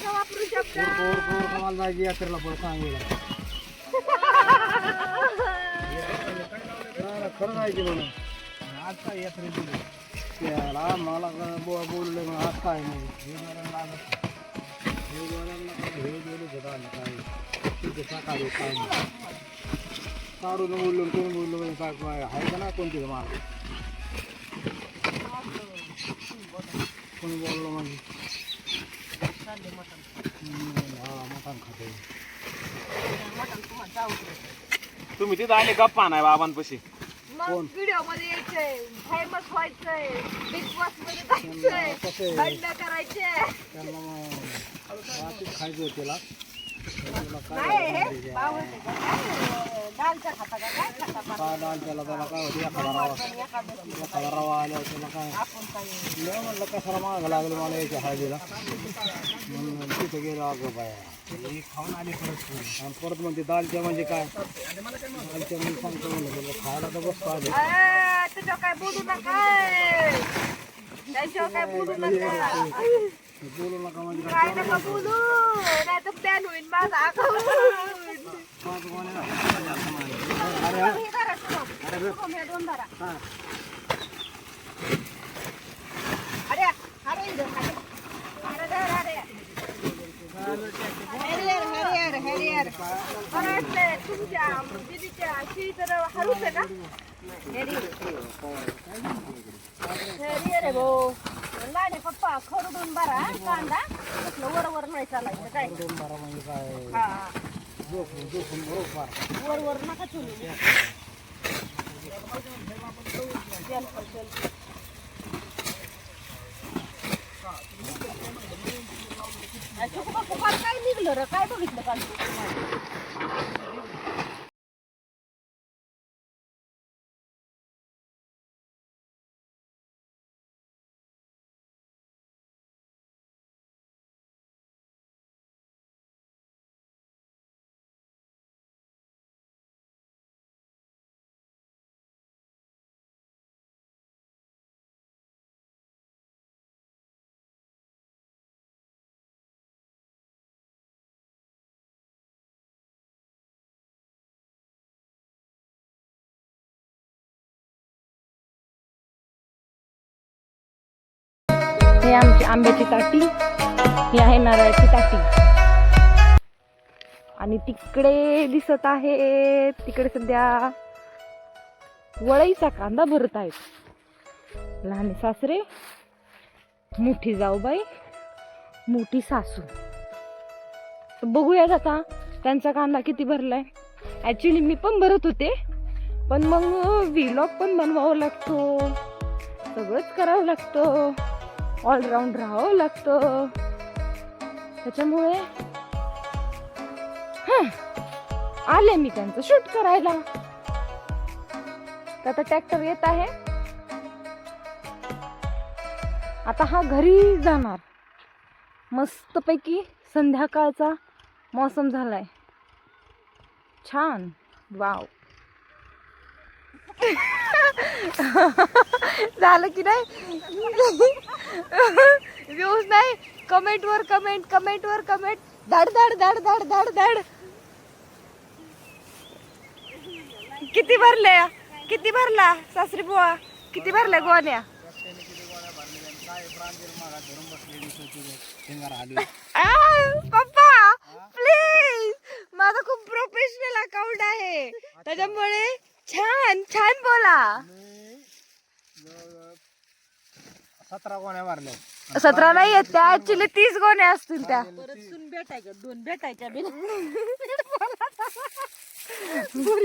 वापरू शकतो यात्रेला पण सांगेल खरं नाही की म्हणून आज काय यात्रेत त्याला मला बोलले मग आज काय नाही हे सकाळी काय काढून बोललो करून बोललो काय आहे का ना कोणती मला कोणी बोललो म्हणजे मटण खाते तुम्ही तिथं आले गप्पा नाही बाबांपाशी व्हिडिओ मध्ये यायचंय फेमस व्हायचंय बिग बॉस मध्ये जायचंय बंड करायचे त्यांना खायचं त्याला दालच्या खाता का काय खाता दाल त्याला त्याला काय होती एखादा रवा आल्या त्याला काय नाही म्हणलं कशाला मागं लागलं मला यायच्या हळदीला म्हणून तिथं गेलो अगं बाया खाऊन आली परत आणि परत म्हणते दालच्या म्हणजे काय दालच्या म्हणजे सांगतो म्हणलं खायला तर बसतो आले तुझ्या काय बोलू नका त्याच्यावर काय बोलू नका बोलू नका म्हणजे काय नका बोलू नाही तर प्लॅन होईल माझा तुमच्या दिदीच्या शी तर हळूच आहे का रे भाऊ लाने पप्पा खरडून बारा कांदा वर वर नाही चालायचं काय म्हणजे काय वर वर नका चुली काय निघलं र काय बघितलं काल हे आमची आंब्याची ताटी ही आहे नारळाची ताटी आणि तिकडे दिसत आहे तिकडे सध्या वळईचा कांदा भरत आहेत लहान सासरे मोठी जाऊबाई मोठी सासू बघूयात आता त्यांचा कांदा किती भरलाय ऍक्च्युली मी पण भरत होते पण मग व्लॉग पण बनवावं लागतो सगळंच करावं लागतं ऑलराऊंड राहावं लागतं त्याच्यामुळे आले मी त्यांचं शूट करायला तर आता ट्रॅक्टर येत आहे आता हा घरी जाणार मस्तपैकी संध्याकाळचा मौसम झालाय छान वाव झालं की नाही व्ह्यूज नाही कमेंट वर कमेंट धड धड धड धड धड धड किती भरला सासरी बुवा किती भरल्या गोण्या पप्पा प्लीज माझा खूप प्रोफेशनल अकाउंट आहे त्याच्यामुळे छान छान बोला 17 गोण्या मारल्या 17 नाही आहेत त्या ऍक्च्युली 30 गोण्या असतील त्या परत सून भेटायच्या 2 भेटायच्या बिन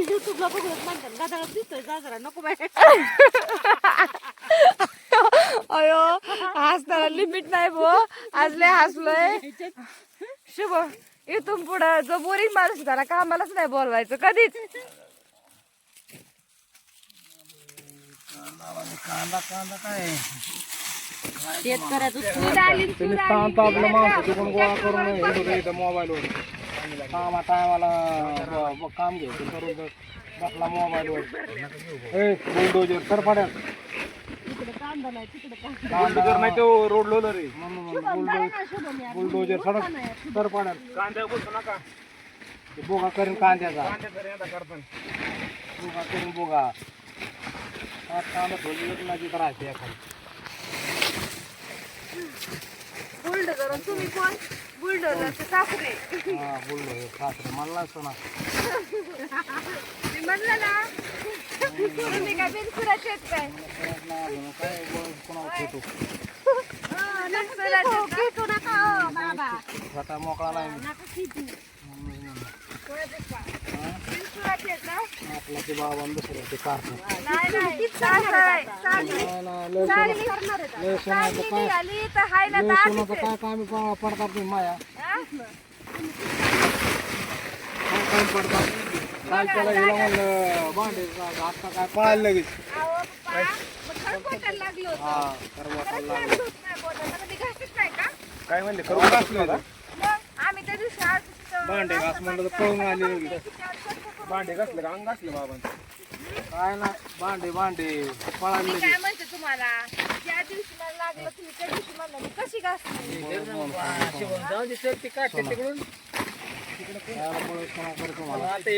युट्यूबला बघत म्हणतात गादाळा दिसतोय जाजरा नको बाय अयो हसताना लिमिट नाही भो आज लय हसलोय शुभ इथून पुढं जो बोरिंग माणूस त्याला कामालाच नाही बोलवायचं कधीच कांदा कांदा काय आपलं माणसं तिकडून गोळा करून मोबाईलवर टायमाला काम घ्यायचं करून बसला मोबाईलवर बुलडोजर तर पड्या कांदा नाही तिकडे बुलडोजर नाही तो रोड लोलर रे. बुलडोजर सडक तर पडेल कांद्या बसू नका. बोगा करीन कांद्याचा कांद्याचं रेंदा करताना. बोगा करीन बोगा कांदा थोडी नदी राहते एखादी बुलडोजर तुम्ही कोण बुलडोजरचे सासरे हा बुलडोजर सासरे मला नसतो ना मी म्हणलं ना तुम्ही काय बिनसुराचे आहेत काय काय कोणावर खेटू खेटू नका हो बाबा स्वतः मोकळा नाही मी. नका खेटू बिनसुराचे आहेत ना आपला ते बाबा दुसरं ते कारचं नाही चांगली चांगली करणार आहेत लय सोनाचं काय निघाली तर हाय ना लय तर सोनाचं काय कामी पडतात तुम्ही माया काय काम पडतात काय त्याला हिला म्हणलं भांडे आता काय पळायला लगेच लागलो हा करवा काय म्हणले करून टाकलं होतं? आम्ही त्या दिवशी आज भांडे घास म्हणलं तर पळून आले भांडे घासले का अंग घासले बाबांचं. काय ना भांडे पळायला मी लगेच काय म्हणते तुम्हाला ज्या दिवशी मला लागलं तुम्ही त्या दिवशी म्हणलं मी कशी घासली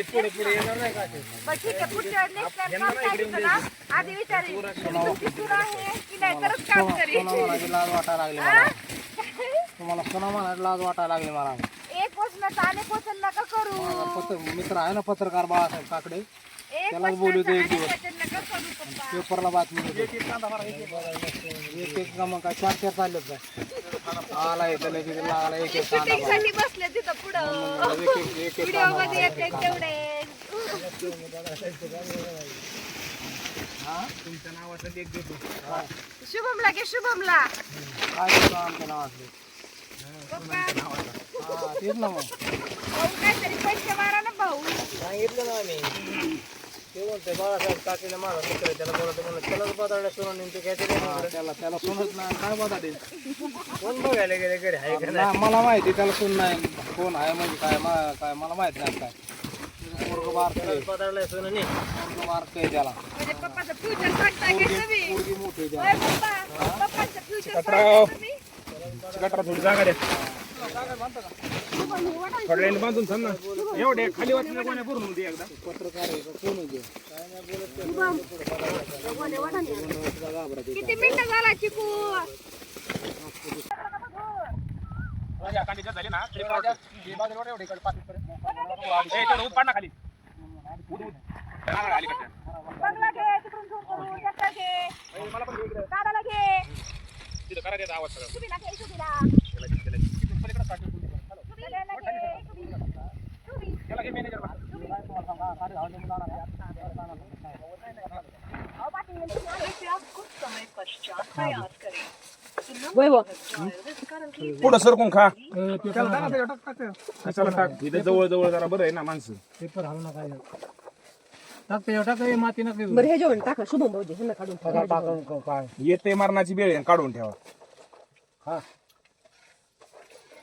पुढे येणार नाही का बरं ठीक आहे पुढच्या नेक्स्ट टाइम काम करायचं ना आधी विचारेल तुमची सून आहे की नाही तरच काम करेल म्हणायची लाज वाटायला लागली मला तुम्हाला सोना म्हणायची लाज वाटायला लागली मला एक वचनाचा अनेक वचन नका करू मित्र आहे ना पत्रकार बाळासाहेब काकडे एक त्यालाच बोलू दे एक वचनाचा दिवस. अनेक वचन नका करू पप्पा पेपरला बातमी होती. एक का मग काय चार चाललेत काय आला येतं लगेच लागला एक कांदा शूटिंग साठी बसले तिथं पुढं व्हिडिओ मध्ये येते तेवढे तुमच्या नावाचं लेख देतो. शुभमला घे शुभमला काय देतो आमच्या नावातले पप्पा हा तेच ना मग भाऊ काहीतरी पैसे मारा ना भाऊ सांगितलं ना आम्ही ते म्हणते बाळासाहेब काकीने माझा मित्र आहे, त्याला बोलतो म्हणलं त्यालाच बदलल्या सोनं नेमके काय त्याला सोनच नाही काय बदलेल कोण बघायला गेले घरी आहे का नाही मला माहिती त्याला सोन नाही कोण आहे म्हणजे काय काय मला माहित नाही काय मुर्ग बारकं बदललंय सोनं नाही मुर्ग बारकं आहे त्याला म्हणजे पप्पाचं फ्युचर सांगताय का तुम्ही मुर्गी मोठी आहे होय पप्पा पप्पाचं फ्युचर चिकटराव. सांगताय तुम्ही गटारा थोडी जागा द्या. थोड्याने बांधून थांब ना. एवढे खाली वाचल्या कोण्या भरून दे एकदा. पत्रकार आहे का कोण आहे ते? किती मिनिटं झाला चिकू राजा, कांदे जास्त झाले ना, तरी पण वाटतं. ए, तेवढं ऊस पाड ना खाली. ऊस. चांगलं खाली कट्ट्या. बंगला घे तिकडून झूम करून एकटा घे मला पण घे इकडं. दादाला घे तिथं करा त्याचा आवाज सगळा. सुबीला घे सुबीला तिथून पलीकडे साठी तुम्ही. सुबीला घे सुबी त्याला घे मॅनेजर बा. पुढं सरकून खा. कशाला टाक? इथे जवळ जवळ जरा बरं आहे ना माणसं. पेपर हलू नका टाक माती नका बरं हे जेवण टाका शुभम भाऊजी ह्यांना काढून टाकून काय येते मरणाची वेळ आहे, काढून ठेवा. हा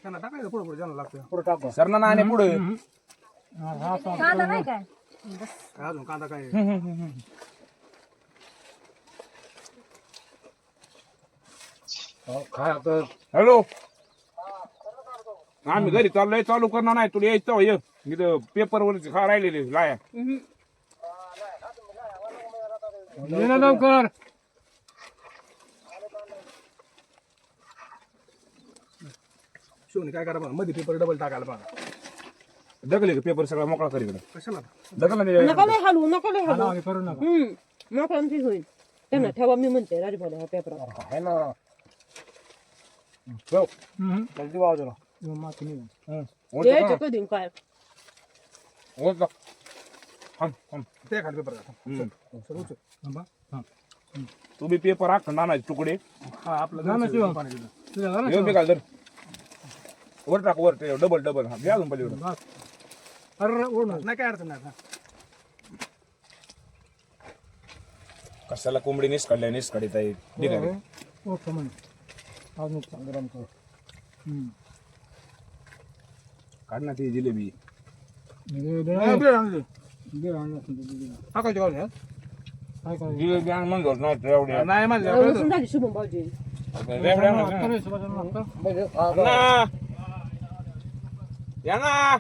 त्यांना टाकायचं पुढे पुढे जाणं लागतं पुढे टाकू सरना ना आणि पुढे कांदा नाही काय काय अजून कांदा काय काय तर हॅलो, आम्ही घरी चाललोय, चालू करणार नाही. तुला यायचं ये इथं पेपर वर खा राहिलेले लाया. लवकर शिवणी काय करा बघा मध्ये पेपर डबल टाकायला बघा दगले पेपर सगळा मोकळा कर इकडे. कशाला दगला नका लय हलवू नका लय हलवू आम्ही करू नका मोकळा ठीक होईल त्यांना ठेवा मी म्हणते राजभाऊ हा पेपर आहे ना. जल्दी बाजूला माती निघून यायचं कधी काय ते खाली पेपर तुम्ही पेपर अखंड आणायचे तुकडे. हा आपलं येऊन बी घाल वर टाक, वर डबल डबल. हा घ्या अजून पलीकडे. अरे ओढणार नाही काय अडचण नाही कशाला कोंबडी निसकाडल्या निसकाडीत आहे. ठीक आहे गरम कर काढ ना ती जिलेबी. टाकायची गाव काय करायचं जिलेबी आण म्हणलं नाही एवढ्या नाही म्हणलं लसूण झाली शुभम भाऊजी. एवढ्या ना या ना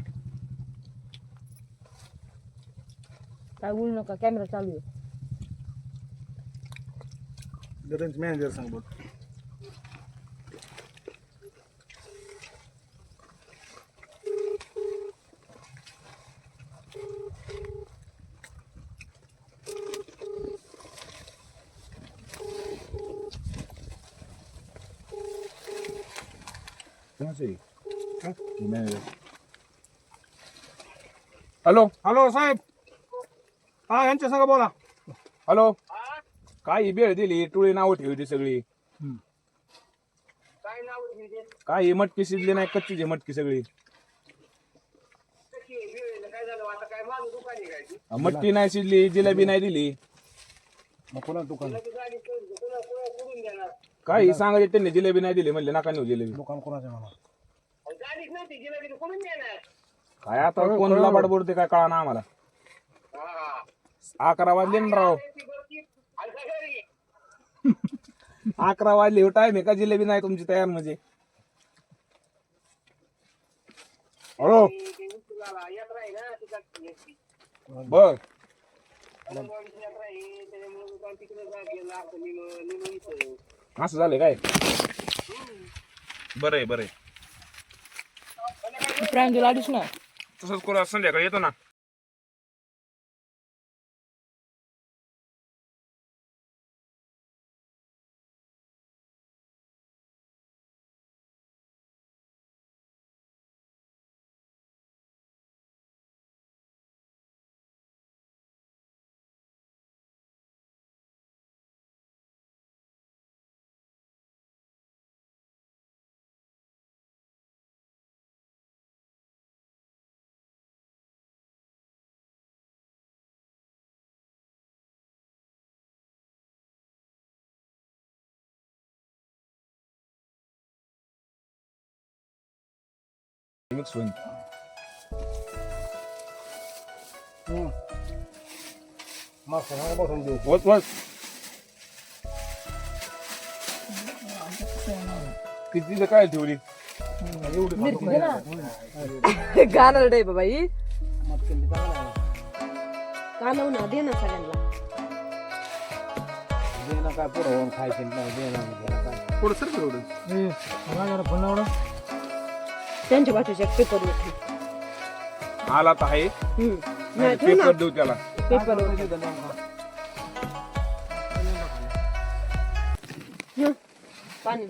काय बोलू नका, कॅमेरा चालू आहे. मॅनेजर सांग बोल हॅलो हॅलो साहेब हा यांच्या संग बोला हॅलो काय ही बेळ दिली टोळी नावं ठेवली सगळी काय ही मटकी शिजली नाही कच्चीची मटकी सगळी मटकी नाही शिजली जिलेबी नाही दिली दुकान काही सांगायचे त्यांनी जिलेबी नाही दिली म्हणले नका नेऊ जिलेबी दुकान कोणाचं मला काय आता कोण लबाड बोलते काय कळा ना आम्हाला 11 वाजले ना राव 11 वाजले टाइम आहे का जिलेबी नाही तुमची तयार म्हणजे हॅलो बर असं झालंय काय बरं आहे बरं आहे प्रांजल आलीच ना. तसंच करू संध्याकाळी येतो ना मिक्स होईल मागच्या बसून देऊ वच वच किती काय ठेवली गाणं रे बाबा ही कालव ना दे ना सगळ्यांना. देणं काय पुढं होऊन खायचं नाही देणं काय पुढं सर एवढं बनवलं त्यांच्या बाजूच्या पेपर आला तर आहे पेपर देऊ त्याला पेपर पाणी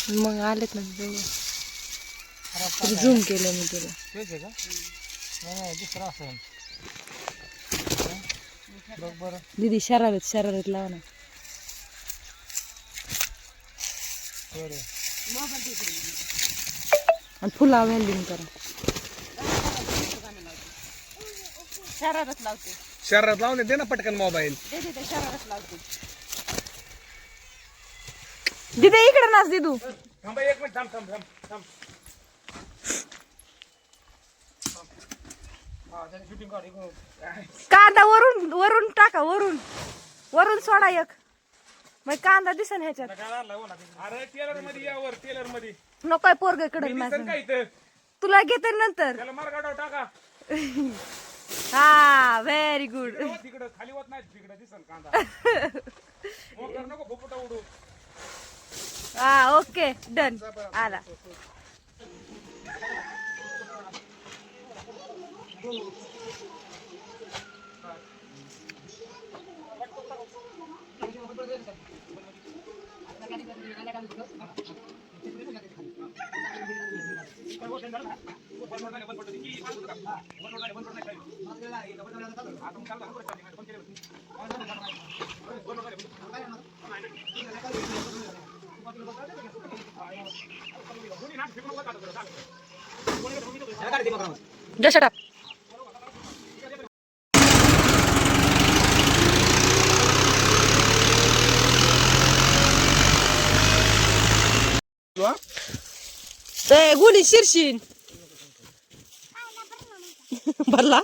मग आलेत ना झूम केलं मी तुला. तेच आहे का नाही दुसरं असेल बघ बरं दीदी शरारत लावा ना. आणि फुला वेल्डिंग करा. शरारत लावते शहरात लावून दे ना पटकन मोबाईल शरारत लावते. दीदी इकडे नाच दीदू. थांबा एक मिनिट थांब थांब थांब थांब कांदा वरून वरून टाका वरून सोडा एक मग कांदा दिसन ह्याच्यात. अरे टेलर मध्ये यावर टेलर मध्ये नकोय पोरग इकडे काय इथं तुला घेते नंतर. त्याला मार्गाडाव टाका हा व्हेरी गुड. तिकडं खाली होत नाही तिकडं दिसन कांदा मोकर नको फुफुटा उडू. हा ओके डन आला. Just shut up. ते गुणी शिरशीन भरला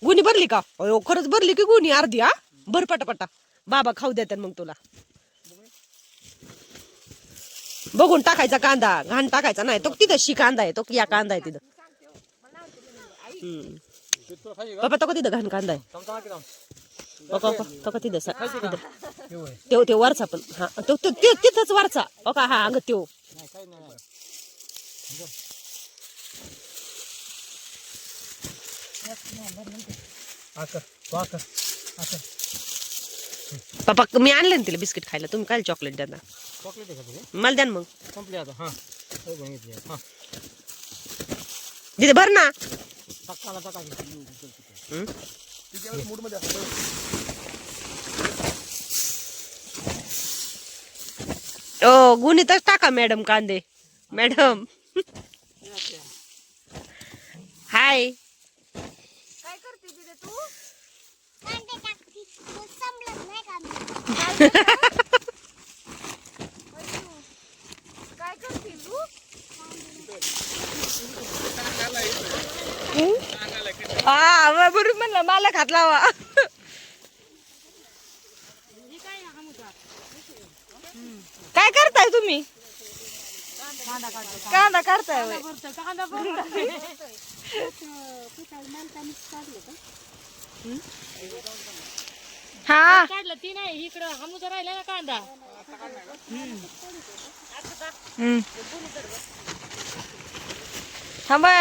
गुणी भरली का अयो खरंच भरली की गुणी अर्धी हा भर पटापटा बाबा खाऊ देतात मग तुला बघून टाकायचा कांदा घाण टाकायचा नाही तो तिथं शी कांदा आहे तो या कांदा आहे तिथं पप्पा तो का तिथं घाण कांदा आहे तो का तिथं त्यो वरचा पण हा तो तिथंच वरचा ओ का हा अगं त्यो पप्पा मी आणले ना तिला बिस्किट खायला तुम्ही काय चॉकलेट द्या चॉकलेट आहे का तुझे मला द्या ना मग संपले आता हा घेतली हा तिथे भर ना टाकाला टाकायची मूडमध्ये ओ गुणीतच टाका मॅडम कांदे मॅडम हाय काय करते तिथे तू काय करते तू हा बरोबर म्हणलं मला खात लावा काय करताय तुम्ही कांदा काढताय होय. हा काढलं ती नाही इकडं हमूचा राहिला ना कांदा थांबा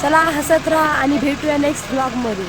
चला हसत राहा आणि भेटूया नेक्स्ट ब्लॉग मध्ये.